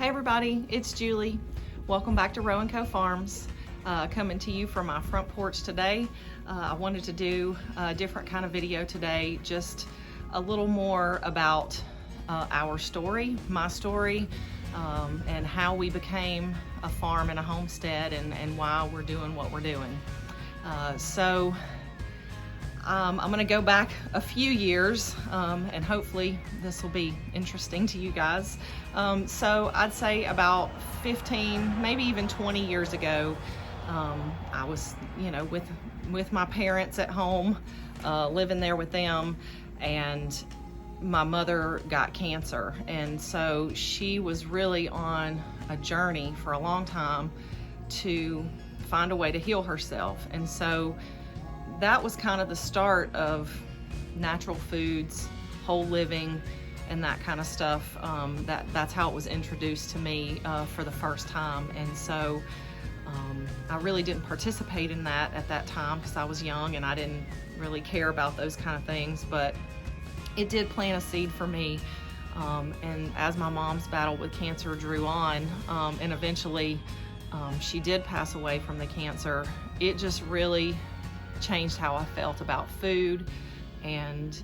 Hey everybody, it's Julie. Welcome back to Row & Co Farms. Coming to you from my front porch today. I wanted to do a different kind of video today, just a little more about our story, my story, and how we became a farm and a homestead and why we're doing what we're doing. I'm going to go back a few years, and hopefully this will be interesting to you guys. So I'd say about 15, maybe even 20 years ago, I was, with my parents at home, living there with them, and my mother got cancer. And so she was really on a journey for a long time to find a way to heal herself. And so that was kind of the start of natural foods, whole living, and that kind of stuff. That's how it was introduced to me for the first time. And so I really didn't participate in that at that time because I was young and I didn't really care about those kind of things, but it did plant a seed for me. And as my mom's battle with cancer drew on, and eventually she did pass away from the cancer, it just really changed how I felt about food, and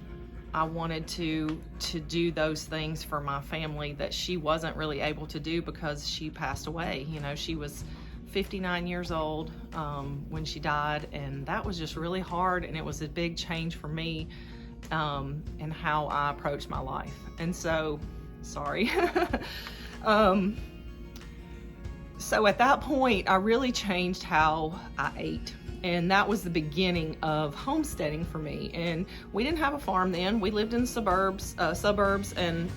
I wanted to do those things for my family that she wasn't really able to do because she passed away. She was 59 years old when she died, and that was just really hard, and it was a big change for me in how I approached my life. And so, sorry. So at that point, I really changed how I ate. And that was the beginning of homesteading for me. And we didn't have a farm then. We lived in suburbs, and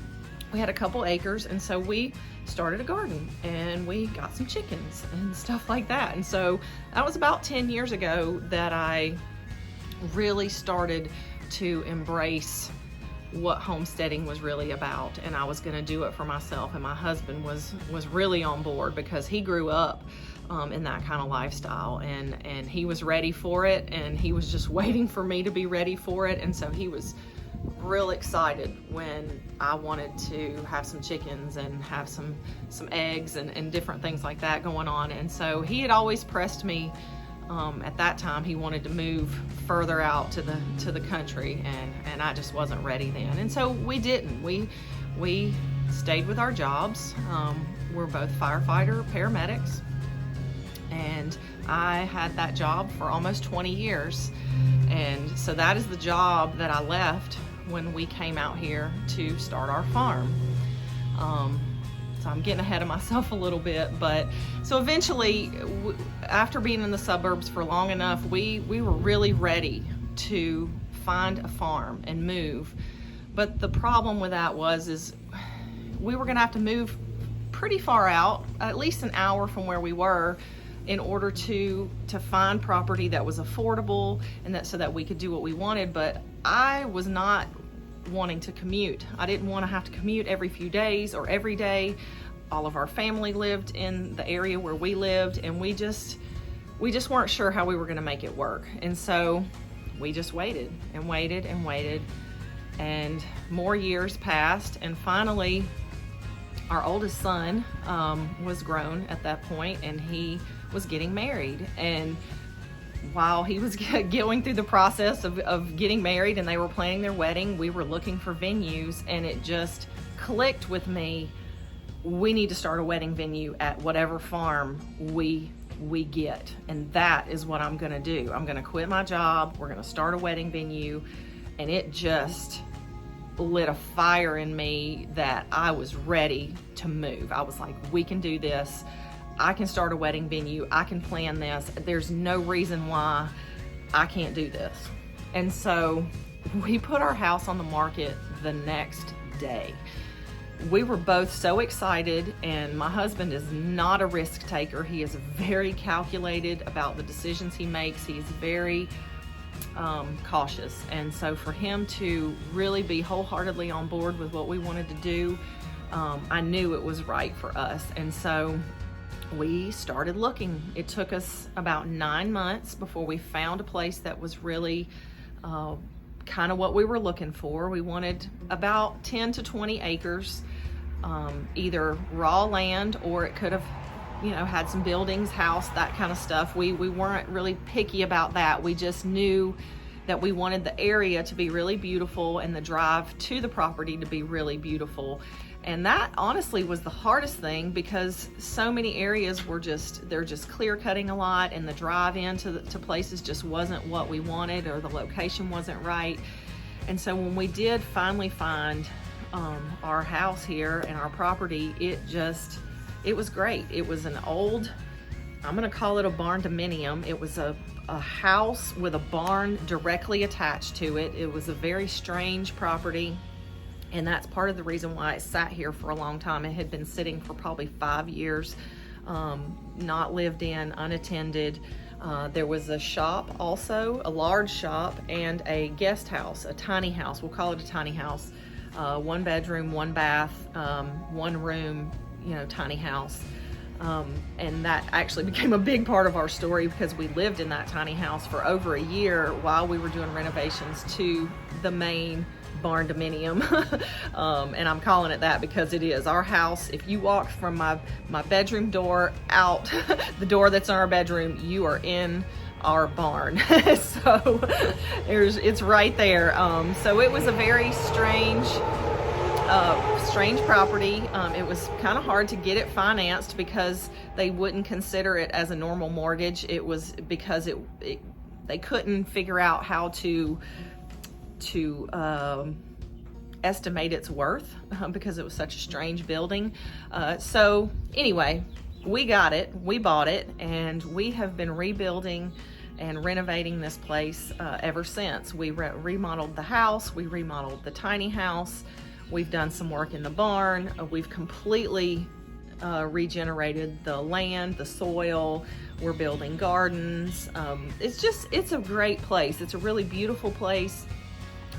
we had a couple acres. And so we started a garden and we got some chickens and stuff like that. And so that was about 10 years ago that I really started to embrace what homesteading was really about. And I was gonna do it for myself. And my husband was really on board because he grew up in that kind of lifestyle, and he was ready for it, and he was just waiting for me to be ready for it. And so he was real excited when I wanted to have some chickens and have some eggs and different things like that going on. And so he had always pressed me. At that time, he wanted to move further out to the country, and I just wasn't ready then. And so we didn't. We stayed with our jobs. We're both firefighter paramedics, and I had that job for almost 20 years. And so that is the job that I left when we came out here to start our farm. So I'm getting ahead of myself a little bit, but so eventually, after being in the suburbs for long enough, we were really ready to find a farm and move. But the problem with that is we were gonna have to move pretty far out, at least an hour from where we were, in order to find property that was affordable and so that we could do what we wanted. But I was not wanting to commute. I didn't want to have to commute every few days or every day. All of our family lived in the area where we lived, and we just weren't sure how we were going to make it work. And so we just waited and waited and waited, and more years passed, and finally our oldest son was grown at that point, and he was getting married. And while he was going through the process of getting married and they were planning their wedding, we were looking for venues, and it just clicked with me. We need to start a wedding venue at whatever farm we get, and that is what I'm gonna do. I'm gonna quit my job, we're gonna start a wedding venue. And it just lit a fire in me that I was ready to move. I was like, we can do this. I can start a wedding venue. I can plan this. There's no reason why I can't do this. And so we put our house on the market the next day. We were both so excited, and my husband is not a risk taker. He is very calculated about the decisions he makes. He's very cautious. And so for him to really be wholeheartedly on board with what we wanted to do, I knew it was right for us. And so we started looking. It took us about 9 months before we found a place that was really kind of what we were looking for. We wanted about 10 to 20 acres. either raw land, or it could have, you know, had some buildings, house, that kind of stuff. We weren't really picky about that. We just knew that we wanted the area to be really beautiful and the drive to the property to be really beautiful. And that honestly was the hardest thing, because so many areas were they're just clear cutting a lot, and the drive into places just wasn't what we wanted, or the location wasn't right. And so when we did finally find our house here and our property, it was great. It was an old, I'm gonna call it a barn dominium. It was a house with a barn directly attached to it. It was a very strange property. And that's part of the reason why it sat here for a long time. It had been sitting for probably 5 years, not lived in, unattended. There was a shop also, a large shop, and a guest house, a tiny house. We'll call it a tiny house. 1 bedroom, 1 bath, 1 room, you know, tiny house. And that actually became a big part of our story, because we lived in that tiny house for over a year while we were doing renovations to the main barn dominium. And I'm calling it that because it is our house. If you walk from my bedroom door out the door that's in our bedroom, you are in our barn. So it's right there. So it was a very strange property. It was kind of hard to get it financed because they wouldn't consider it as a normal mortgage. It was because they couldn't figure out how to estimate its worth because it was such a strange building. So anyway, we got it, we bought it, and we have been rebuilding and renovating this place ever since. We remodeled the house, we remodeled the tiny house, we've done some work in the barn, we've completely regenerated the land, the soil, we're building gardens. It's a great place. It's a really beautiful place.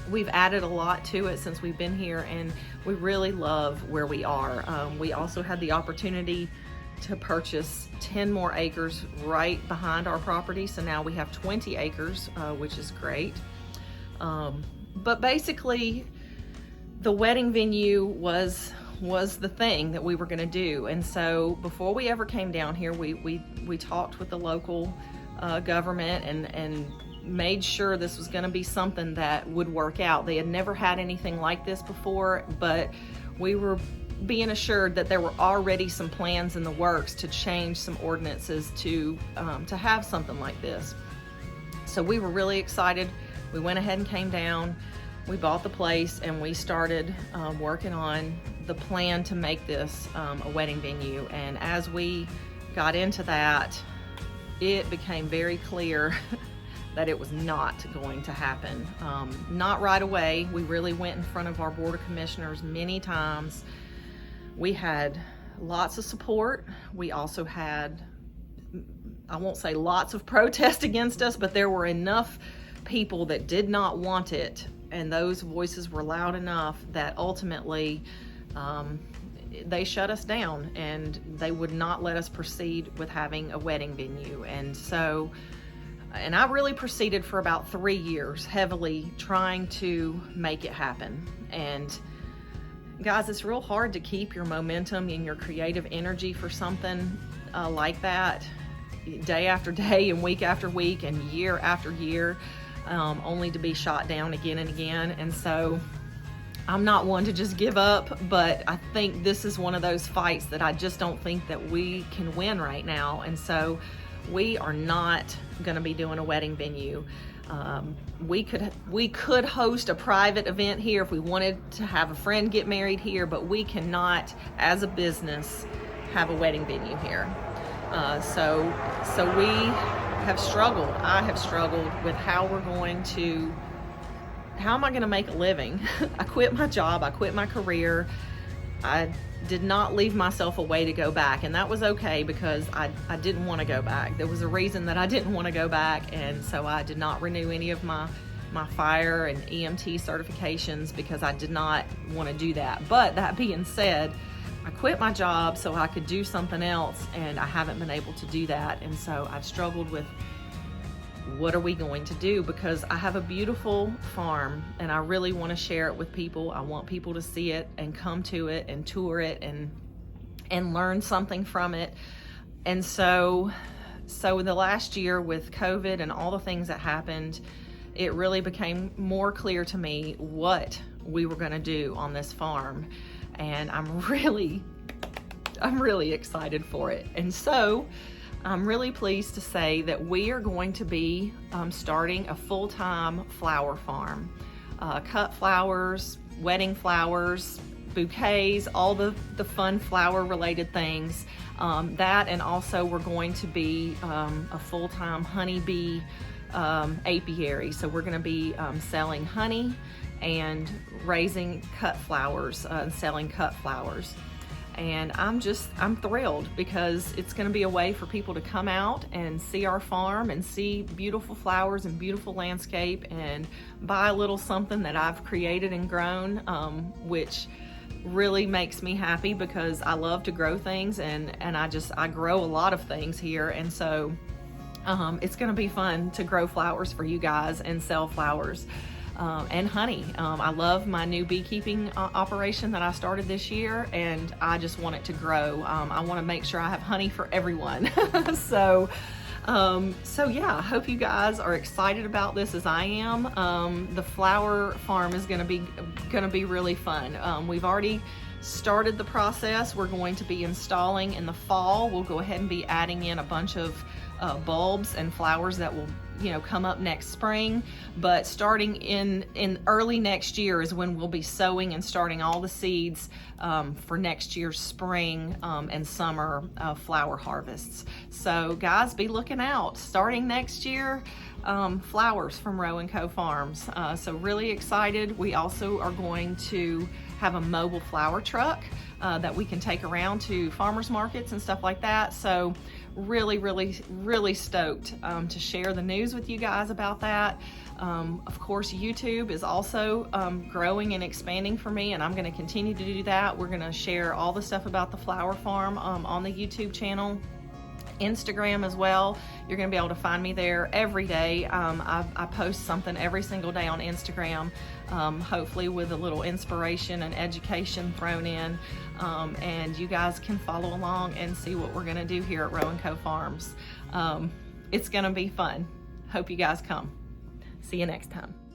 We've added a lot to it since we've been here, and we really love where we are. We also had the opportunity to purchase 10 more acres right behind our property, so now we have 20 acres, which is great. But basically, the wedding venue was the thing that we were going to do. And so before we ever came down here, we talked with the local government and made sure this was going to be something that would work out. They had never had anything like this before, but we were being assured that there were already some plans in the works to change some ordinances to have something like this. So we were really excited. We went ahead and came down. We bought the place, and we started working on the plan to make this a wedding venue. And as we got into that, it became very clear that it was not going to happen. Not right away. We really went in front of our Board of Commissioners many times. We had lots of support. We also had, I won't say lots of protest against us, but there were enough people that did not want it, and those voices were loud enough that ultimately they shut us down, and they would not let us proceed with having a wedding venue. And I really proceeded for about 3 years, heavily trying to make it happen. And guys, it's real hard to keep your momentum and your creative energy for something like that, day after day and week after week and year after year, only to be shot down again and again. And so I'm not one to just give up, but I think this is one of those fights that I just don't think that we can win right now. And so we are not going to be doing a wedding venue. We could host a private event here if we wanted to have a friend get married here, but we cannot, as a business, have a wedding venue here. So we have struggled. I have struggled with how am I going to make a living? I quit my job. I quit my career. I did not leave myself a way to go back, and that was okay because I didn't want to go back. There was a reason that I didn't want to go back, and so I did not renew any of my fire and EMT certifications because I did not want to do that. But that being said, I quit my job so I could do something else, and I haven't been able to do that. And so I've struggled with what are we going to do? Because I have a beautiful farm and I really want to share it with people. I want people to see it and come to it and tour it and learn something from it. And so the last year with COVID and all the things that happened, it really became more clear to me what we were going to do on this farm. And I'm really excited for it. And so I'm really pleased to say that we are going to be starting a full-time flower farm. Cut flowers, wedding flowers, bouquets, all the fun flower related things. That, and also we're going to be a full-time honeybee apiary. So we're going to be selling honey and raising cut flowers and selling cut flowers. And I'm thrilled because it's going to be a way for people to come out and see our farm and see beautiful flowers and beautiful landscape and buy a little something that I've created and grown, which really makes me happy because I love to grow things and I grow a lot of things here. And so it's going to be fun to grow flowers for you guys and sell flowers. And honey. I love my new beekeeping operation that I started this year, and I just want it to grow. I want to make sure I have honey for everyone. So yeah, I hope you guys are excited about this as I am. The flower farm is going to be really fun. We've already started the process. We're going to be installing in the fall. We'll go ahead and be adding in a bunch of bulbs and flowers that will come up next spring, but starting in early next year is when we'll be sowing and starting all the seeds for next year's spring and summer flower harvests. So guys, be looking out. Starting next year, flowers from Row & Co Farms. So really excited. We also are going to have a mobile flower truck that we can take around to farmers markets and stuff like that. So really stoked to share the news with you guys about that. Of course, YouTube is also growing and expanding for me, and I'm going to continue to do that. We're going to share all the stuff about the flower farm on the YouTube channel. Instagram as well. You're going to be able to find me there every day. I post something every single day on Instagram, hopefully with a little inspiration and education thrown in, and you guys can follow along and see what we're going to do here at Row & Co Farms. It's going to be fun. Hope you guys come. See you next time.